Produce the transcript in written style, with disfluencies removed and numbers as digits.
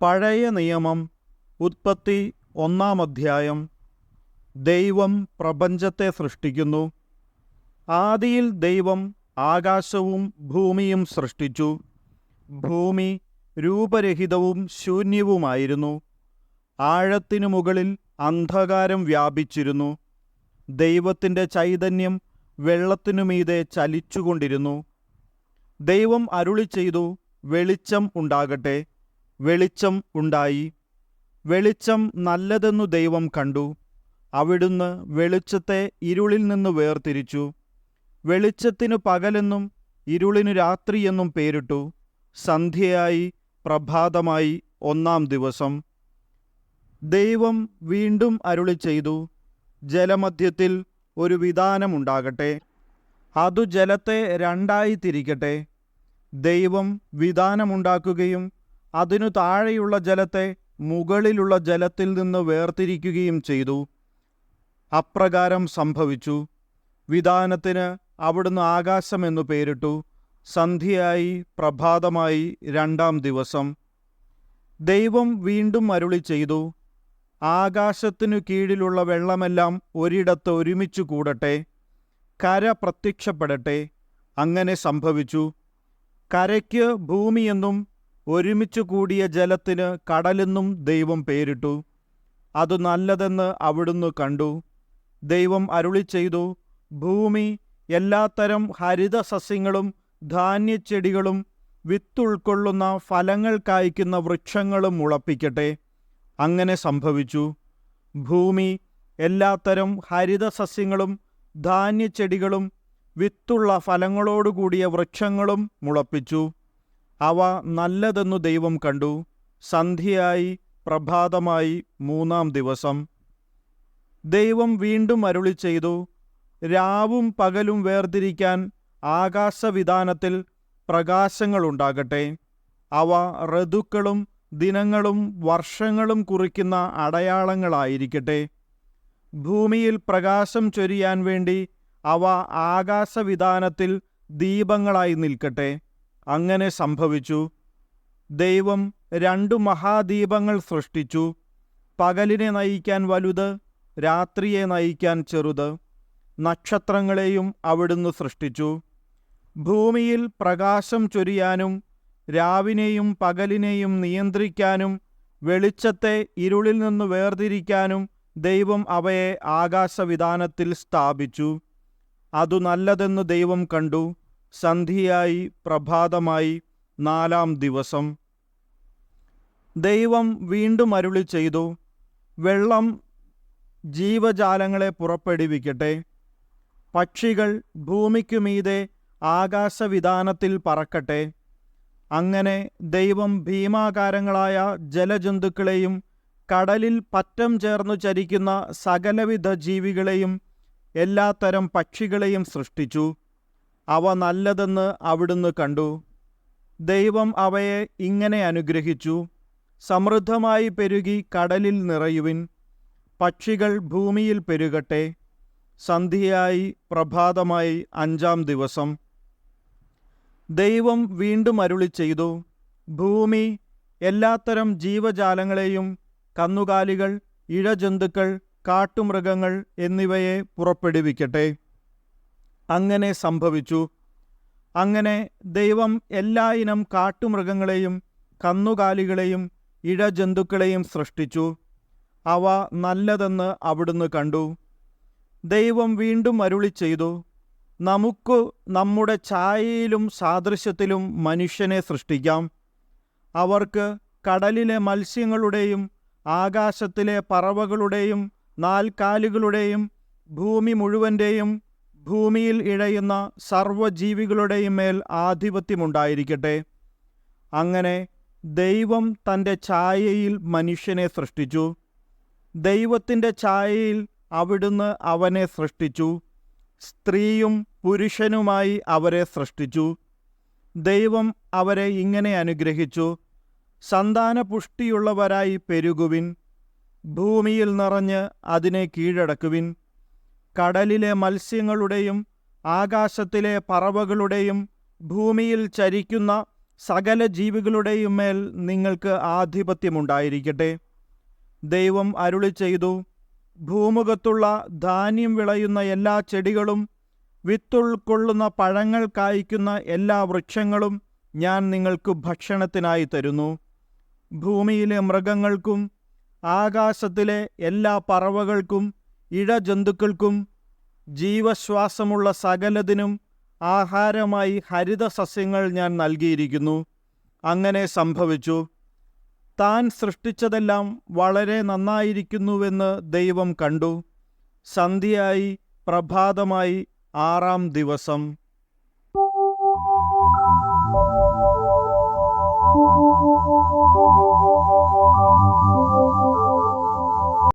പഴയ നിയമം ഉൽപ്പത്തി 1-ാം അധ്യായം. ദൈവം പ്രപഞ്ചത്തെ സൃഷ്ടിക്കുന്നു. ആദിയിൽ ദൈവം ആകാശവും ഭൂമിയും സൃഷ്ടിച്ചു. ഭൂമി രൂപരഹിതവും ശൂന്യവുമായിരുന്നു. ആഴത്തിനു മുകളിൽ അന്ധകാരം വ്യാപിച്ചിരുന്നു. ദൈവത്തിൻ്റെ ചൈതന്യം വെള്ളത്തിനുമീതെ ചലിച്ചുകൊണ്ടിരുന്നു. ദൈവം അരുളിച്ചെയ്തു, വെളിച്ചം ഉണ്ടാകട്ടെ. വെളിച്ചം ഉണ്ടായി. വെളിച്ചം നല്ലതെന്നു ദൈവം കണ്ടു. അവിടുന്ന് വെളിച്ചത്തെ ഇരുളിൽ നിന്ന് വേർതിരിച്ചു. വെളിച്ചത്തിനു പകലെന്നും ഇരുളിനു രാത്രിയെന്നും പേരിട്ടു. സന്ധ്യയായി പ്രഭാതമായി 1-ാം ദിവസം. ദൈവം വീണ്ടും അരുളിച്ചെയ്തു, ജലമധ്യത്തിൽ ഒരു വിതാനമുണ്ടാകട്ടെ. അതു ജലത്തെ രണ്ടായി തിരിക്കട്ടെ. ദൈവം വിതാനമുണ്ടാക്കുകയും അതിനു താഴെയുള്ള ജലത്തെ മുകളിലുള്ള ജലത്തിൽ നിന്ന് വേർതിരിക്കുകയും ചെയ്തു. അപ്രകാരം സംഭവിച്ചു. വിതാനത്തിന് അവിടുന്ന് ആകാശമെന്നു പേരിട്ടു. സന്ധ്യയായി പ്രഭാതമായി 2-ാം ദിവസം. ദൈവം വീണ്ടും അരുളിച്ചെയ്തു, ആകാശത്തിനു കീഴിലുള്ള വെള്ളമെല്ലാം ഒരിടത്ത് ഒരുമിച്ചു കൂടട്ടെ. കര പ്രത്യക്ഷപ്പെടട്ടെ. അങ്ങനെ സംഭവിച്ചു. കരയ്ക്ക് ഭൂമിയെന്നും ഒരുമിച്ചു കൂടിയ ജലത്തിന് കടലെന്നും ദൈവം പേരിട്ടു. അത് നല്ലതെന്ന് അവിടുന്ന് കണ്ടു. ദൈവം അരുളിച്ചെയ്തു, ഭൂമി എല്ലാത്തരം ഹരിതസസ്യങ്ങളും ധാന്യച്ചെടികളും വിത്തുൾക്കൊള്ളുന്ന ഫലങ്ങൾ കായ്ക്കുന്ന വൃക്ഷങ്ങളും മുളപ്പിക്കട്ടെ. അങ്ങനെ സംഭവിച്ചു. ഭൂമി എല്ലാത്തരം ഹരിതസസ്യങ്ങളും ധാന്യച്ചെടികളും വിത്തുള്ള ഫലങ്ങളോടുകൂടിയ വൃക്ഷങ്ങളും മുളപ്പിച്ചു. അവ നല്ലതെന്നു ദൈവം കണ്ടു. സന്ധ്യയായി പ്രഭാതമായി 3-ാം ദിവസം. ദൈവം വീണ്ടും അരുളിച്ചെയ്തു, രാവും പകലും വേർതിരിക്കാൻ ആകാശവിതാനത്തിൽ പ്രകാശങ്ങളുണ്ടാകട്ടെ. അവ ഋതുക്കളും ദിനങ്ങളും വർഷങ്ങളും കുറിക്കുന്ന അടയാളങ്ങളായിരിക്കട്ടെ. ഭൂമിയിൽ പ്രകാശം ചൊരിയാൻ വേണ്ടി അവ ആകാശവിതാനത്തിൽ ദീപങ്ങളായി നിൽക്കട്ടെ. അങ്ങനെ സംഭവിച്ചു. ദൈവം 2 മഹാദീപങ്ങൾ സൃഷ്ടിച്ചു. പകലിനെ നയിക്കാൻ വലുത്, രാത്രിയെ നയിക്കാൻ ചെറുത്. നക്ഷത്രങ്ങളെയും അവിടുന്ന് സൃഷ്ടിച്ചു. ഭൂമിയിൽ പ്രകാശം ചൊരിയാനും രാവിനെയും പകലിനെയും നിയന്ത്രിക്കാനും വെളിച്ചത്തെ ഇരുളിൽ നിന്ന് വേർതിരിക്കാനും ദൈവം അവയെ ആകാശവിതാനത്തിൽ സ്ഥാപിച്ചു. അതു നല്ലതെന്ന് ദൈവം കണ്ടു. സന്ധ്യയായി പ്രഭാതമായി 4-ാം ദിവസം. ദൈവം വീണ്ടും അരുളിച്ചെയ്തു, വെള്ളം ജീവജാലങ്ങളെ പുറപ്പെടുവിക്കട്ടെ. പക്ഷികൾ ഭൂമിക്കുമീതെ ആകാശവിതാനത്തിൽ പറക്കട്ടെ. അങ്ങനെ ദൈവം ഭീമാകാരങ്ങളായ ജലജന്തുക്കളെയും കടലിൽ പറ്റം ചേർന്നു ചരിക്കുന്ന സകലവിധ ജീവികളെയും എല്ലാത്തരം പക്ഷികളെയും സൃഷ്ടിച്ചു. അവ നല്ലതെന്ന് അവിടുന്ന് കണ്ടു. ദൈവം അവയെ ഇങ്ങനെ അനുഗ്രഹിച്ചു, സമൃദ്ധമായി പെരുകി കടലിൽ നിറയുവിൻ. പക്ഷികൾ ഭൂമിയിൽ പെരുകട്ടെ. സന്ധ്യയായി പ്രഭാതമായി 5-ാം ദിവസം. ദൈവം വീണ്ടും അരുളിച്ചെയ്തു, ഭൂമി എല്ലാത്തരം ജീവജാലങ്ങളെയും കന്നുകാലികൾ, ഇഴജന്തുക്കൾ, കാട്ടുമൃഗങ്ങൾ എന്നിവയെ പുറപ്പെടുവിക്കട്ടെ. അങ്ങനെ സംഭവിച്ചു. അങ്ങനെ ദൈവം എല്ലാ ഇനം കാട്ടുമൃഗങ്ങളെയും കന്നുകാലികളെയും ഇഴജന്തുക്കളെയും സൃഷ്ടിച്ചു. അവ നല്ലതെന്ന് അവിടുന്ന് കണ്ടു. ദൈവം വീണ്ടും അരുളിച്ചെയ്തു, നമുക്ക് നമ്മുടെ ഛായയിലും സാദൃശ്യത്തിലും മനുഷ്യനെ സൃഷ്ടിക്കാം. അവർക്ക് കടലിലെ മത്സ്യങ്ങളുടെയും ആകാശത്തിലെ പറവകളുടെയും 4 കാലുകളുടെയും ഭൂമി മുഴുവൻ്റെയും ഭൂമിയിൽ ഇഴയുന്ന സർവ്വജീവികളുടെയും മേൽ ആധിപത്യമുണ്ടായിരിക്കട്ടെ. അങ്ങനെ ദൈവം തൻ്റെ ഛായയിൽ മനുഷ്യനെ സൃഷ്ടിച്ചു. ദൈവത്തിൻ്റെ ഛായയിൽ അവിടുന്ന് അവനെ സൃഷ്ടിച്ചു. സ്ത്രീയും പുരുഷനുമായി അവരെ സൃഷ്ടിച്ചു. ദൈവം അവരെ ഇങ്ങനെ അനുഗ്രഹിച്ചു, സന്താനപുഷ്ടിയുള്ളവരായി പെരുകുവിൻ. ഭൂമിയിൽ നിറഞ്ഞ് അതിനെ കീഴടക്കുവിൻ. കടലിലെ മത്സ്യങ്ങളുടെയും ആകാശത്തിലെ പറവകളുടെയും ഭൂമിയിൽ ചരിക്കുന്ന സകല ജീവികളുടെയും മേൽ നിങ്ങൾക്ക് ആധിപത്യമുണ്ടായിരിക്കട്ടെ. ദൈവം അരുളി ചെയ്തു, ഭൂമുഖത്തുള്ള ധാന്യം വിളയുന്ന എല്ലാ ചെടികളും വിത്തുൾക്കൊള്ളുന്ന പഴങ്ങൾ കായ്ക്കുന്ന എല്ലാ വൃക്ഷങ്ങളും ഞാൻ നിങ്ങൾക്ക് ഭക്ഷണത്തിനായി തരുന്നു. ഭൂമിയിലെ മൃഗങ്ങൾക്കും ആകാശത്തിലെ എല്ലാ പറവകൾക്കും ഇഴജന്തുക്കൾക്കും ജീവശ്വാസമുള്ള സകലതിനും ആഹാരമായി ഹരിതസസ്യങ്ങൾ ഞാൻ നൽകിയിരിക്കുന്നു. അങ്ങനെ സംഭവിച്ചു. താൻ സൃഷ്ടിച്ചതെല്ലാം വളരെ നന്നായിരിക്കുന്നുവെന്ന് ദൈവം കണ്ടു. സന്ധ്യയായി, പ്രഭാതമായി, 6-ാം ദിവസം.